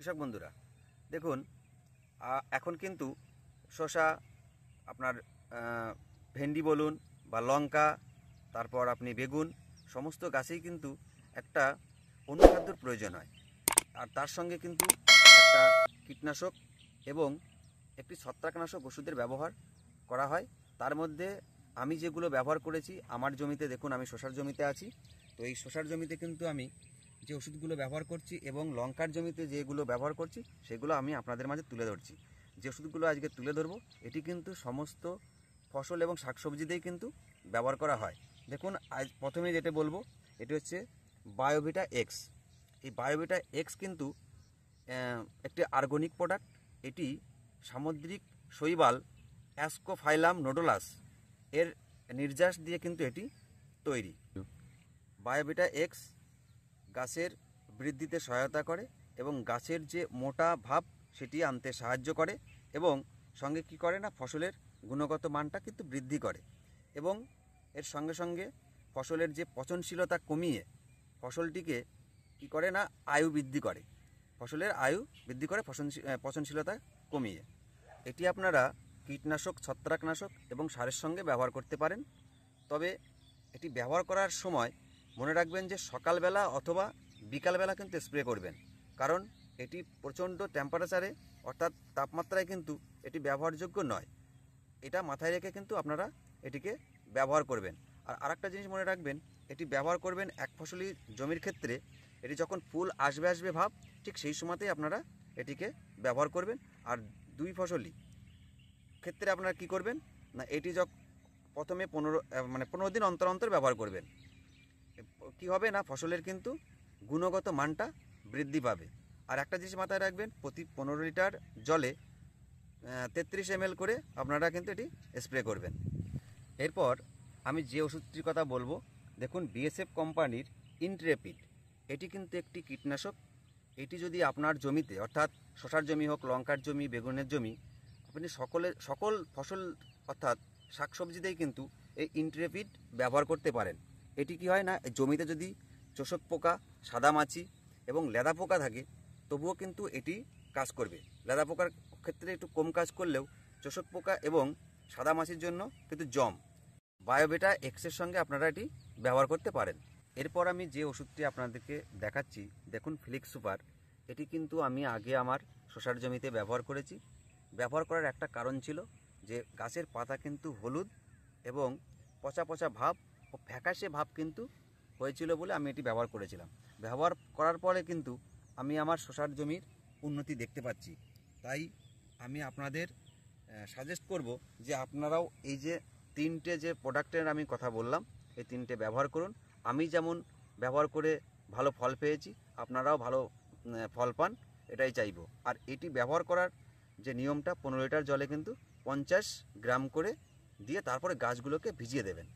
কৃষক বন্ধুরা দেখুন, এখন কিন্তু শসা, আপনার ভেন্ডি বলুন বা লঙ্কা, তারপর আপনি বেগুন, সমস্ত গাছেই কিন্তু একটা অনুখাদ্যর প্রয়োজন হয়। আর তার সঙ্গে কিন্তু একটা কীটনাশক এবং একটি ছত্রাকনাশক ওষুধের ব্যবহার করা হয়। তার মধ্যে আমি যেগুলো ব্যবহার করেছি আমার জমিতে, দেখুন আমি শসার জমিতে আছি, তো এই শসার জমিতে কিন্তু আমি যে ওষুধগুলো ব্যবহার করছি এবং লঙ্কার জমিতে যেগুলো ব্যবহার করছি সেগুলো আমি আপনাদের মাঝে তুলে ধরছি। যে ওষুধগুলো আজকে তুলে ধরবো এটি কিন্তু সমস্ত ফসল এবং শাকসবজিতেই কিন্তু ব্যবহার করা হয়। দেখুন, আজ প্রথমে যেটা বলবো এটি হচ্ছে বায়োভিটা এক্স। এই বায়োভিটা এক্স কিন্তু একটি অর্গানিক প্রোডাক্ট। এটি সামুদ্রিক শৈবাল অ্যাসকোফাইলাম নোডুলাস এর নির্যাস দিয়ে কিন্তু এটি তৈরি। বায়োভিটা এক্স গাছের বৃদ্ধিতে সহায়তা করে এবং গাছের যে মোটা ভাব সেটি আনতে সাহায্য করে এবং সঙ্গে কি করে না, ফসলের গুণগত মানটা কিন্তু বৃদ্ধি করে এবং এর সঙ্গে সঙ্গে ফসলের যে পচনশীলতা কমিয়ে ফসলটিকে কি করে না, আয়ু বৃদ্ধি করে, ফসলের আয়ু বৃদ্ধি করে পচনশীলতা কমিয়ে। এটি আপনারা কীটনাশক, ছত্রাকনাশক এবং সারের সঙ্গে ব্যবহার করতে পারেন। তবে এটি ব্যবহার করার সময় মনে রাখবেন যে সকালবেলা অথবা বিকালবেলা কিন্তু স্প্রে করবেন, কারণ এটি প্রচণ্ড টেম্পারেচারে অর্থাৎ তাপমাত্রায় কিন্তু এটি ব্যবহারযোগ্য নয়। এটা মাথায় রেখে কিন্তু আপনারা এটিকে ব্যবহার করবেন। আর আরেকটা জিনিস মনে রাখবেন, এটি ব্যবহার করবেন এক ফসলি জমির ক্ষেত্রে। এটি যখন ফুল আসবে ভাব, ঠিক সেই সময়তেই আপনারা এটিকে ব্যবহার করবেন। আর দুই ফসলি ক্ষেত্রে আপনারা কি করবেন না, এটি প্রথমে 15 দিন অন্তর অন্তর ব্যবহার করবেন। কি হবে না, ফসলের কিন্তু গুণগত মানটা বৃদ্ধি পাবে। আর একটা জিনিস মাথায় রাখবেন, প্রতি 15 লিটার জলে 33 ml করে আপনারা কিন্তু এটি স্প্রে করবেন। এরপর আমি যে ওষুধটির কথা বলবো, দেখুন বিএসএফ কোম্পানির ইন্ট্রেপিড। এটি কিন্তু একটি কীটনাশক। এটি যদি আপনার জমিতে, অর্থাৎ শসার জমি হোক, লঙ্কার জমি, বেগুনের জমি, আপনি সকল ফসল অর্থাৎ শাকসবজিতেই কিন্তু এই ইন্ট্রেপিড ব্যবহার করতে পারেন। এটি কি হয় না, জমিতে যদি চোষক পোকা, সাদামাছি এবং লেদা পোকা থাকে তবুও কিন্তু এটি কাজ করবে। লেদা পোকার ক্ষেত্রে একটু কম কাজ করলেও চোষক পোকা এবং সাদামাছির জন্য কিন্তু বায়োভিটা এক্সের সঙ্গে আপনারা এটি ব্যবহার করতে পারেন। এরপর আমি যে ওষুধটি আপনাদেরকে দেখাচ্ছি, দেখুন ফ্লিক্স সুপার। এটি কিন্তু আমি আগে আমার শসার জমিতে ব্যবহার করেছি। ব্যবহার করার একটা কারণ ছিল যে গাছের পাতা কিন্তু হলুদ এবং পচা পচা ভাব ও ফ্যাকাশে ভাব কিন্তু হয়েছিল বলে আমি এটি ব্যবহার করেছিলাম। ব্যবহার করার পরে কিন্তু আমি আমার শসার জমির উন্নতি দেখতে পাচ্ছি। তাই আমি আপনাদের সাজেস্ট করব যে আপনারাও এই যে তিনটে যে প্রোডাক্টের আমি কথা বললাম, এই তিনটে ব্যবহার করুন। আমি যেমন ব্যবহার করে ভালো ফল পেয়েছি, আপনারাও ভালো ফল পান, এটাই চাইবো। আর এটি ব্যবহার করার যে নিয়মটা, 15 লিটার জলে কিন্তু 50 গ্রাম করে দিয়ে তারপরে গাছগুলোকে ভিজিয়ে দেবেন।